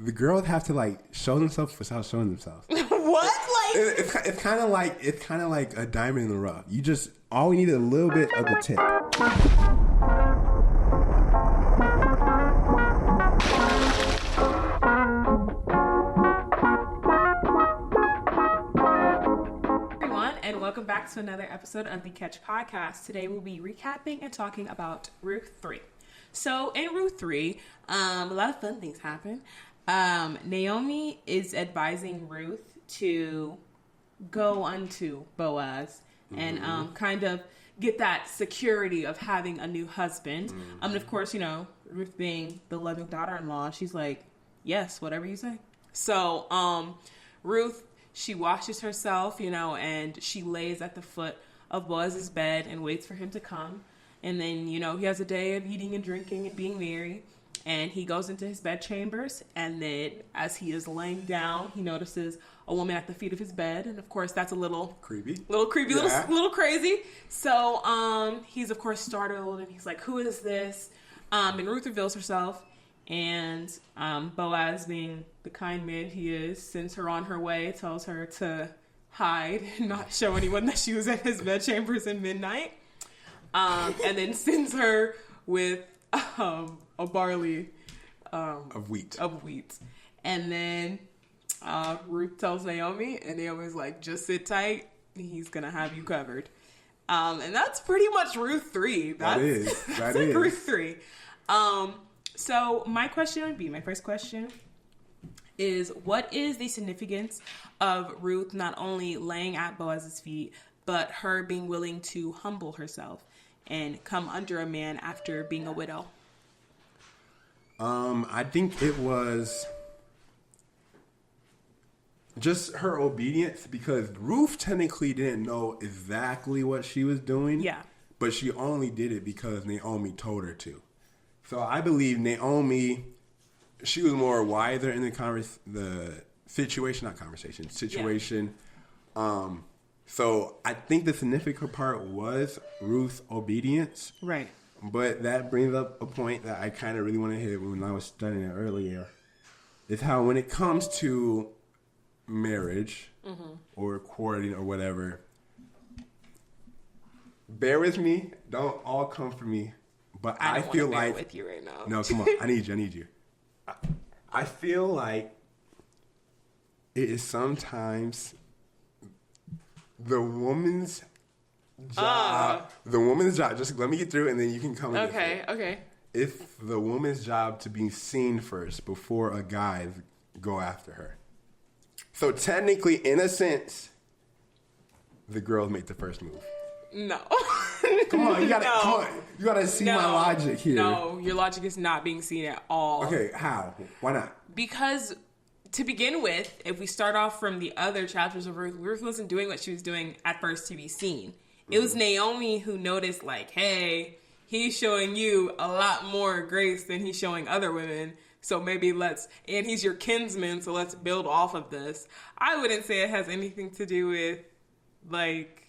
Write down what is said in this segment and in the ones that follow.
the girls have to like show themselves without showing themselves. What? Like it's kind of like a diamond in the rough. You just all we need is a little bit of the tip. Welcome back to another episode of the Catch Podcast. Today we'll be recapping and talking about Ruth 3. So in Ruth 3, a lot of fun things happen. Naomi is advising Ruth to go unto Boaz and kind of get that security of having a new husband. And of course, you know, Ruth being the loving daughter-in-law, she's like, yes, whatever you say. So Ruth, she washes herself, you know, and she lays at the foot of Boaz's bed and waits for him to come. And then, you know, he has a day of eating and drinking and being merry. And he goes into his bedchambers. And then as he is laying down, he notices a woman at the feet of his bed. And of course, that's a little creepy, yeah. little crazy. So he's, of course, startled. And he's like, who is this? And Ruth reveals herself. And Boaz, being the kind man he is, sends her on her way, tells her to hide and not show anyone that she was at his bedchambers at midnight. And then sends her with a barley of wheat. And then Ruth tells Naomi, and Naomi's like, just sit tight. He's going to have you covered. And that's pretty much Ruth 3. That is. Ruth 3. So my first question is, what is the significance of Ruth not only laying at Boaz's feet, but her being willing to humble herself and come under a man after being a widow? I think it was just her obedience, because Ruth technically didn't know exactly what she was doing. Yeah. But she only did it because Naomi told her to. So I believe Naomi, she was more wiser in the situation. Yeah. So I think the significant part was Ruth's obedience. Right. But that brings up a point that I kind of really want to hit when I was studying it earlier. Is how when it comes to marriage or courting or whatever, bear with me. Don't all come for me. But I feel like with you right now. No, come on. I need you. I feel like it is sometimes the woman's job. Just let me get through, and then you can come. Okay. It's the woman's job to be seen first before a guy go after her. So technically, in a sense, the girls make the first move. No. Come on, you gotta see my logic here. No, your logic is not being seen at all. Okay, how? Why not? Because to begin with, if we start off from the other chapters of Ruth wasn't doing what she was doing at first to be seen. It was Naomi who noticed, like, hey, he's showing you a lot more grace than he's showing other women. So maybe and he's your kinsman, so let's build off of this. I wouldn't say it has anything to do with, like,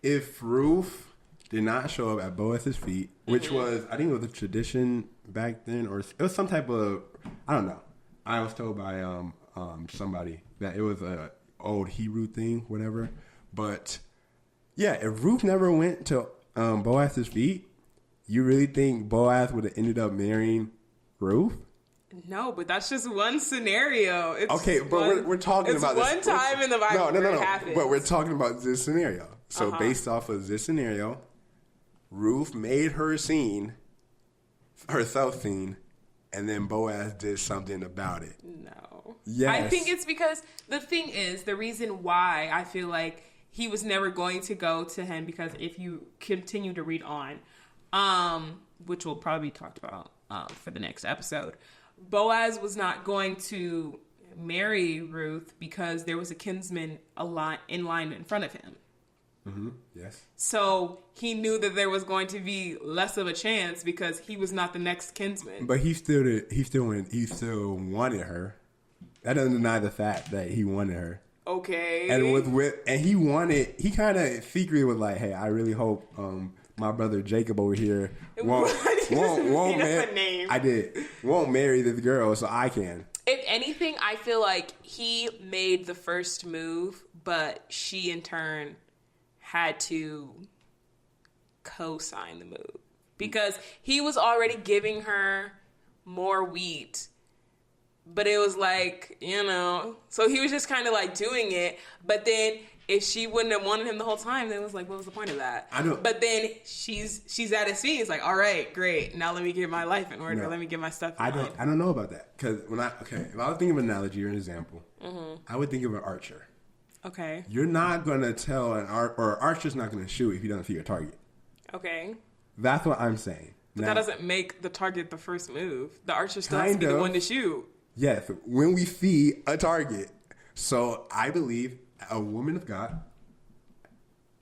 if Ruth did not show up at Boaz's feet, which was, I think it was a tradition back then, or it was some type of, I don't know. I was told by somebody that it was a old Hebrew thing, whatever. But yeah, if Ruth never went to Boaz's feet, you really think Boaz would have ended up marrying Ruth? No, but that's just one scenario. We're talking about this. It's one time in the Bible where it happens. But we're talking about this scenario. So based off of this scenario, Ruth made herself seen, and then Boaz did something about it. No. Yes. I think it's because the reason why I feel like he was never going to go to him, because if you continue to read on, which we'll probably be talked about for the next episode, Boaz was not going to marry Ruth because there was a kinsman in line in front of him. Mm-hmm. Yes. So he knew that there was going to be less of a chance because he was not the next kinsman. But he still wanted her. That doesn't deny the fact that he wanted her. Okay. He kind of secretly was like, hey, I really hope my brother Jacob over here won't won't That's a name. I did. Won't marry this girl, so I can. If anything, I feel like he made the first move, but she in turn had to co-sign the move because he was already giving her more wheat. But it was like, so he was just kind of like doing it. But then if she wouldn't have wanted him the whole time, then it was like, what was the point of that? I know. But then she's at his feet. It's like, all right, great. Now let me get my life in order. No, let me get my stuff in I line. don't know about that. Because if I was thinking of an analogy or an example, I would think of an archer. Okay. You're not going to tell an archer's not going to shoot if he doesn't see your target. Okay. That's what I'm saying. But now, that doesn't make the target the first move. The archer still has to be the one to shoot. Yes, when we see a target. So I believe a woman of God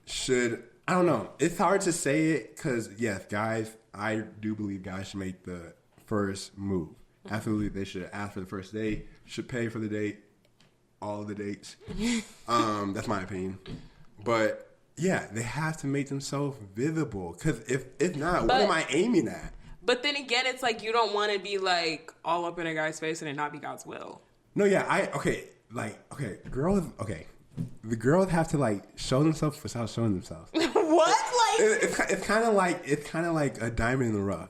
should, I don't know. It's hard to say it because, yes, guys, I do believe guys should make the first move. Absolutely, they should ask for the first date, should pay for the date, all of the dates. That's my opinion. But, yeah, they have to make themselves visible because if not, what am I aiming at? But then again, it's like you don't want to be like all up in a guy's face and it not be God's will. No, yeah, the girls have to like show themselves without showing themselves. What? It's kind of like a diamond in the rough.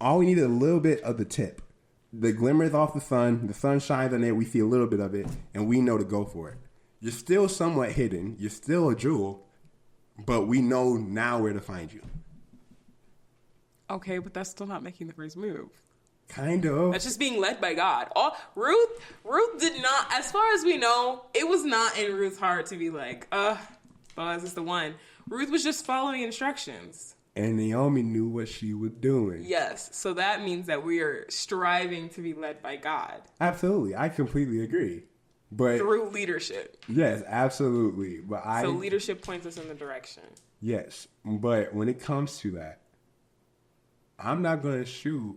All we need is a little bit of the tip. The glimmer is off the sun shines on it, we see a little bit of it, and we know to go for it. You're still somewhat hidden, you're still a jewel, but we know now where to find you. Okay, but that's still not making the first move. Kind of. That's just being led by God. Ruth did not, as far as we know, it was not in Ruth's heart to be like, Boaz is the one. Ruth was just following instructions. And Naomi knew what she was doing. Yes, so that means that we are striving to be led by God. Absolutely, I completely agree. But through leadership. Yes, absolutely. So leadership points us in the direction. Yes, but when it comes to that, I'm not going to shoot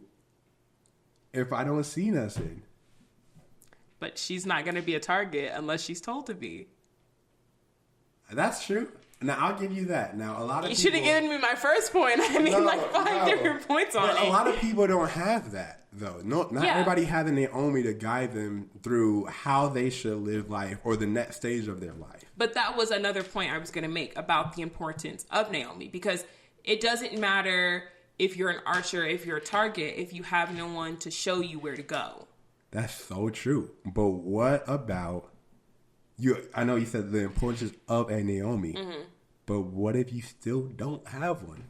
if I don't see nothing. But she's not going to be a target unless she's told to be. That's true. Now, I'll give you that. Now, a lot of people... You should have given me my first point. I mean, five different points on it. A lot of people don't have that, though. Not everybody has a Naomi to guide them through how they should live life or the next stage of their life. But that was another point I was going to make about the importance of Naomi. Because it doesn't matter if you're an archer, if you're a target, if you have no one to show you where to go. That's so true. But what about you? I know you said the importance of a Naomi, but what if you still don't have one?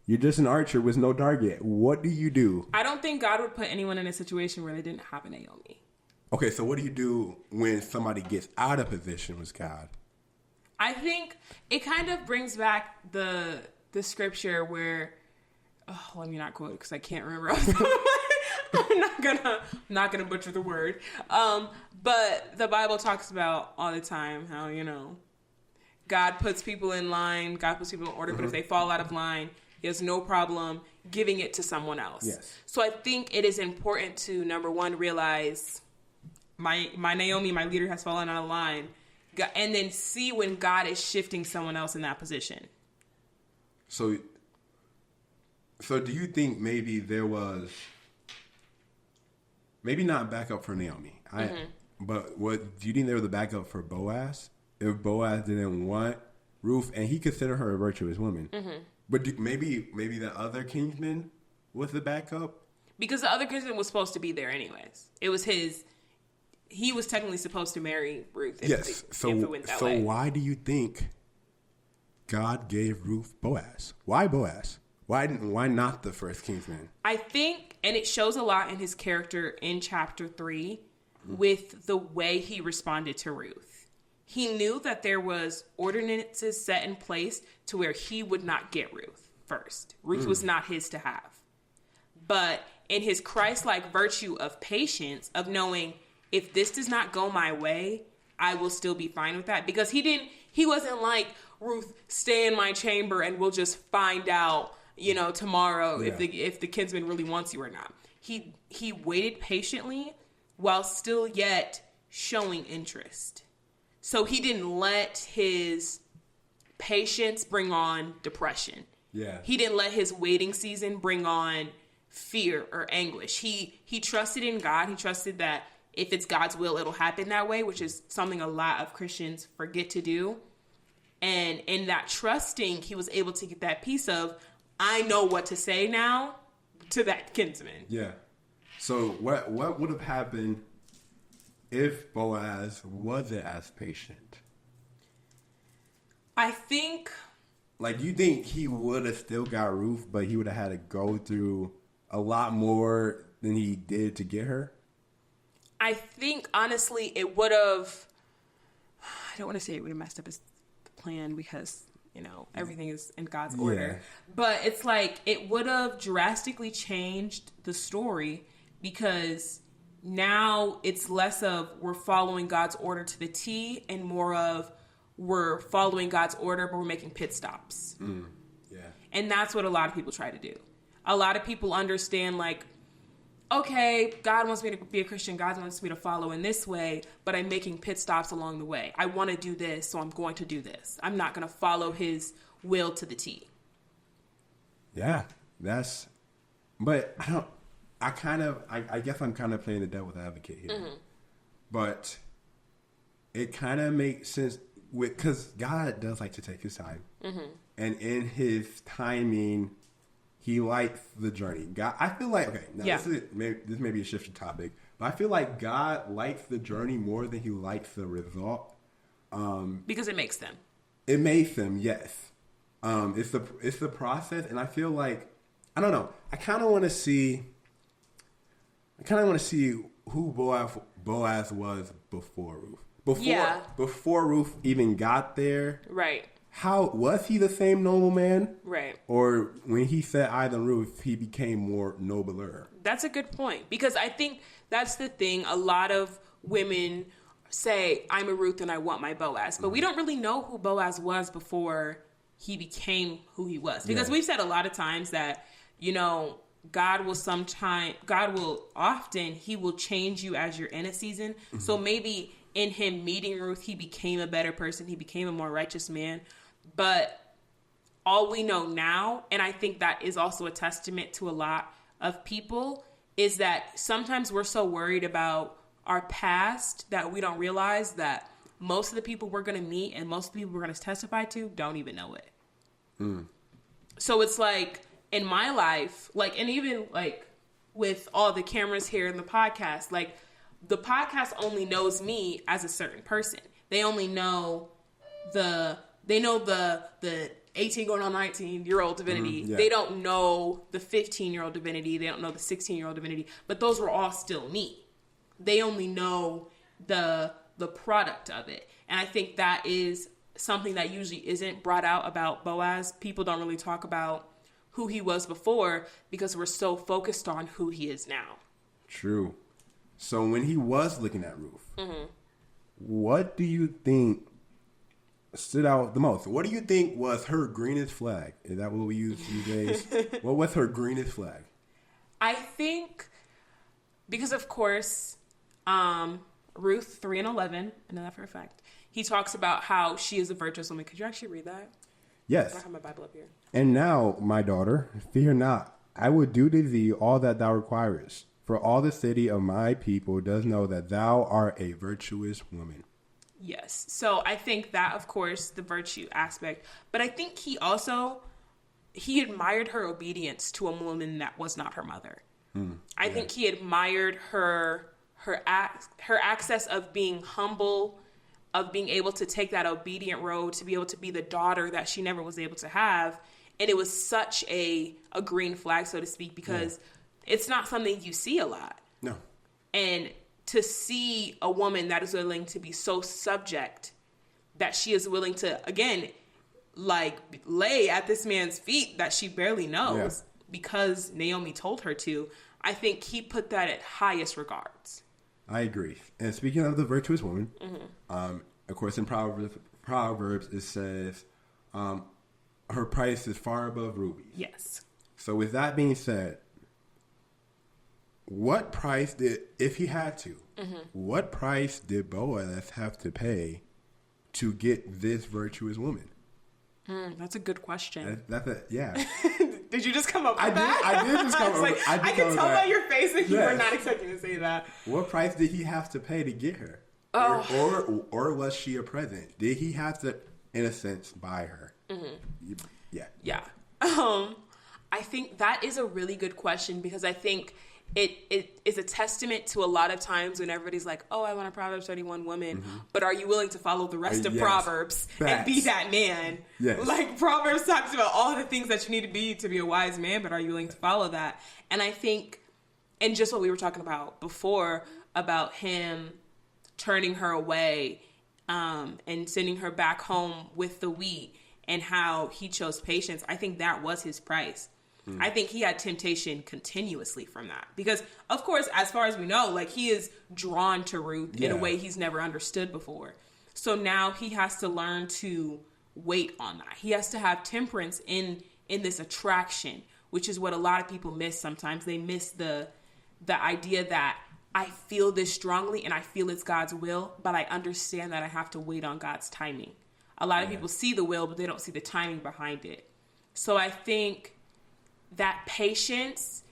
You're just an archer with no target. What do you do? I don't think God would put anyone in a situation where they didn't have a Naomi. Okay, so what do you do when somebody gets out of position with God? I think it kind of brings back the scripture where... Oh, let me not quote it because I can't remember. I'm not gonna butcher the word. But the Bible talks about all the time how, God puts people in line, God puts people in order, but if they fall out of line, he has no problem giving it to someone else. Yes. So I think it is important to, number one, realize my Naomi, my leader, has fallen out of line, and then see when God is shifting someone else in that position. So do you think maybe there was, maybe not backup for Naomi, but do you think there was a backup for Boaz? If Boaz didn't want Ruth, and he considered her a virtuous woman, but maybe the other kinsman was the backup? Because the other kinsman was supposed to be there anyways. It was he was technically supposed to marry Ruth. If it went that way. Why do you think God gave Ruth Boaz? Why Boaz? Why not the first kinsman? I think, and it shows a lot in his character in chapter 3 with the way he responded to Ruth. He knew that there was ordinances set in place to where he would not get Ruth first. Ruth was not his to have. But in his Christ-like virtue of patience, of knowing if this does not go my way, I will still be fine with that. Because he wasn't like, Ruth, stay in my chamber and we'll just find out tomorrow if the kinsman really wants you or not. He waited patiently while still yet showing interest. So he didn't let his patience bring on depression. Yeah. He didn't let his waiting season bring on fear or anguish. He trusted in God. He trusted that if it's God's will, it'll happen that way, which is something a lot of Christians forget to do. And in that trusting, he was able to get that piece of, I know what to say now to that kinsman. Yeah. So what would have happened if Boaz wasn't as patient? I think... Like, do you think he would have still got Ruth, but he would have had to go through a lot more than he did to get her? I think, honestly, it would have... I don't want to say it would have messed up his plan because, you know, everything is in God's order. But it's like, it would have drastically changed the story because now it's less of we're following God's order to the T and more of we're following God's order, but we're making pit stops. Yeah. And that's what a lot of people try to do. A lot of people understand, like, okay, God wants me to be a Christian. God wants me to follow in this way, but I'm making pit stops along the way. I want to do this, so I'm going to do this. I'm not going to follow his will to the T. Yeah, but I guess I'm kind of playing the devil's advocate here. Mm-hmm. But it kind of makes sense because God does like to take his time. Mm-hmm. And in his timing, he likes the journey. God, I feel like, this may be a shifting topic, but I feel like God likes the journey more than he likes the result. Because it makes them. It makes them, yes. It's the process, and I feel like, I don't know. I kind of want to see who Boaz was before Ruth. Before Ruth even got there. Right. How was he the same noble man? Right. Or when he set eyes on Ruth, he became more nobler? That's a good point. Because I think that's the thing. A lot of women say, I'm a Ruth and I want my Boaz. But we don't really know who Boaz was before he became who he was. Because we've said a lot of times that, you know, God will often, he will change you as you're in a season. Mm-hmm. So maybe in him meeting Ruth, he became a better person. He became a more righteous man. But all we know now, and I think that is also a testament to a lot of people, is that sometimes we're so worried about our past that we don't realize that most of the people we're going to meet and most of the people we're going to testify to don't even know it. Mm. So it's like, in my life, like, and even like with all the cameras here in the podcast, like the podcast only knows me as a certain person. They only know the 18 going on 19-year-old divinity. They don't know the 15-year-old divinity. They don't know the 16-year-old divinity, but those were all still me. They only know the product of it. And I think that is something that usually isn't brought out about Boaz. People don't really talk about who he was before because we're so focused on who he is now. True. So when he was looking at Ruth, what do you think stood out the most? What do you think was her greenest flag? Is that what we use these days? What was her greenest flag? I think because, of course, Ruth 3:11, I know that for a fact, he talks about how she is a virtuous woman. Could you actually read that? Yes. I have my Bible up here. And now, my daughter, fear not. I will do to thee all that thou requirest. For all the city of my people does know that thou art a virtuous woman. Yes. So I think that, of course, the virtue aspect. But I think he admired her obedience to a woman that was not her mother. I think he admired her access of being humble, of being able to take that obedient road, to be able to be the daughter that she never was able to have. And it was such a green flag, so to speak, because it's not something you see a lot. No. And to see a woman that is willing to be so subject that she is willing to, again, like lay at this man's feet that she barely knows because Naomi told her to, I think he put that at highest regards. I agree. And speaking of the virtuous woman, of course, in Proverbs it says, her price is far above rubies. Yes. So with that being said, what price if he had to, what price did Boaz have to pay to get this virtuous woman? That's a good question. Yeah. Did you just come up with that? I did just come up with that. I can tell by your face that you were not expecting to say that. What price did he have to pay to get her? Oh. Or was she a present? Did he have to, in a sense, buy her? Mm-hmm. Yeah. I think that is a really good question because I think it is a testament to a lot of times when everybody's like, oh, I want a Proverbs 31 woman, but are you willing to follow the rest of Proverbs and be that man? Yes. Like Proverbs talks about all the things that you need to be a wise man, but are you willing to follow that? And I think, and just what we were talking about before, about him turning her away and sending her back home with the wheat and how he chose patience, I think that was his price. I think he had temptation continuously from that. Because, of course, as far as we know, like, he is drawn to Ruth in a way he's never understood before. So now he has to learn to wait on that. He has to have temperance in this attraction, which is what a lot of people miss sometimes. They miss the idea that I feel this strongly and I feel it's God's will, but I understand that I have to wait on God's timing. A lot of people see the will, but they don't see the timing behind it. So I think that patience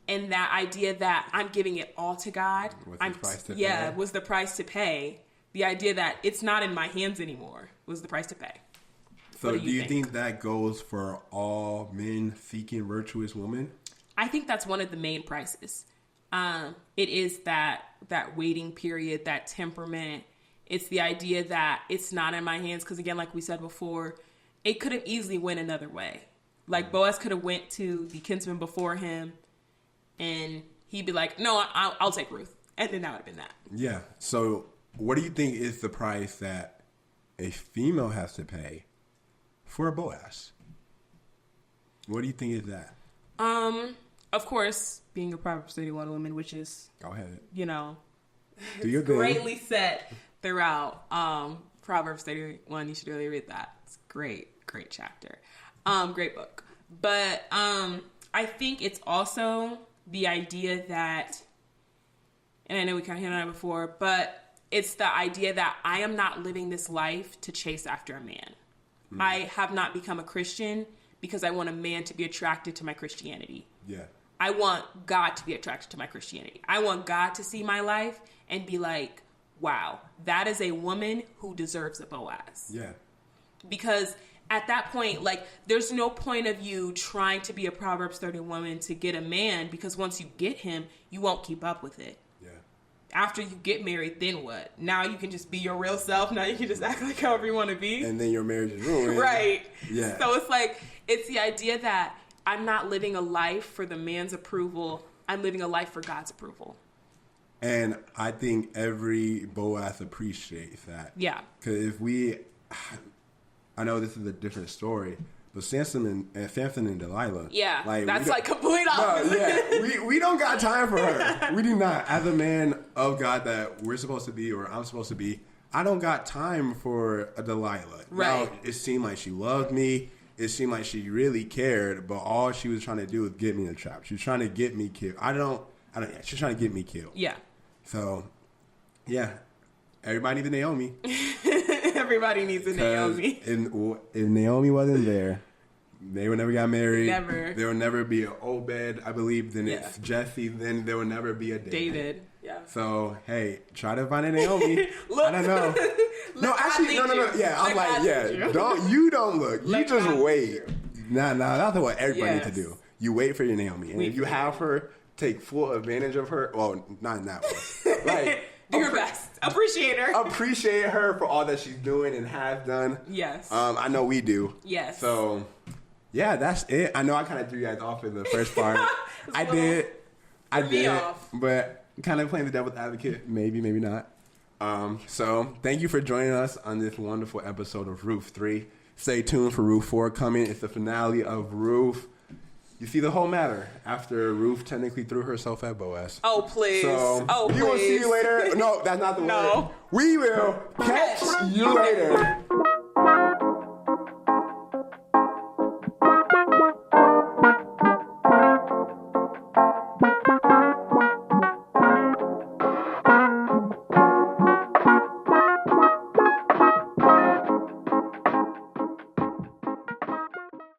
and that idea that I'm giving it all to God was the price to pay. The idea that it's not in my hands anymore was the price to pay. So do you think that goes for all men seeking virtuous women? I think that's one of the main prices. It is that waiting period, that temperament. It's the idea that it's not in my hands. Because again, like we said before, it could have easily went another way. Like Boaz could have went to the kinsman before him and he'd be like, no, I'll take Ruth. And then that would have been that. Yeah. So what do you think is the price that a female has to pay for a Boaz? What do you think is that? Of course, being a Proverbs 31 woman, which is, go ahead, it's greatly set throughout Proverbs 31. You should really read that. It's great chapter. Great book. But I think it's also the idea that, and I know we kind of hit on it before, but it's the idea that I am not living this life to chase after a man. I have not become a Christian because I want a man to be attracted to my Christianity. Yeah. I want God to be attracted to my Christianity. I want God to see my life and be like, wow, that is a woman who deserves a Boaz. Yeah. Because at that point, like, there's no point of you trying to be a Proverbs 31 woman to get a man, because once you get him, you won't keep up with it. Yeah. After you get married, then what? Now you can just be your real self. Now you can just act like however you want to be. And then your marriage is ruined. Right. Yeah. So it's like, it's the idea that I'm not living a life for the man's approval. I'm living a life for God's approval. And I think every Boaz appreciates that. Yeah. Because I know this is a different story, but Samson and Delilah. Yeah, that's like complete opposite. No, yeah, we don't got time for her. We do not. As a man of God that we're supposed to be, or I'm supposed to be, I don't got time for a Delilah. Right. Now, it seemed like she loved me. It seemed like she really cared, but all she was trying to do was get me in a trap. She was trying to get me killed. She's trying to get me killed. Yeah. So, yeah, everybody needs a Naomi. Everybody needs a Naomi. If Naomi wasn't there, they would never got married. Never. There would never be an Obed, I believe. Then it's Jesse. Then there would never be a David. Yeah. So, hey, try to find a Naomi. I don't know. No. Yeah, I'm like, don't look. You just wait. Nah, that's what everybody needs to do. You wait for your Naomi. And if you have her, take full advantage of her. Well, not in that way. Like, do your best. Appreciate her. Appreciate her for all that she's doing and has done. Yes. I know we do. Yes. So, yeah, that's it. I know I kind of threw you guys off in the first part. I did. But kind of playing the devil's advocate. Maybe not. So, thank you for joining us on this wonderful episode of Ruth 3. Stay tuned for Ruth 4 coming. It's the finale of Ruth. You see the whole matter after Ruth technically threw herself at Boaz. Oh, please. So, we will see you later. No, that's not the word. We will catch you later.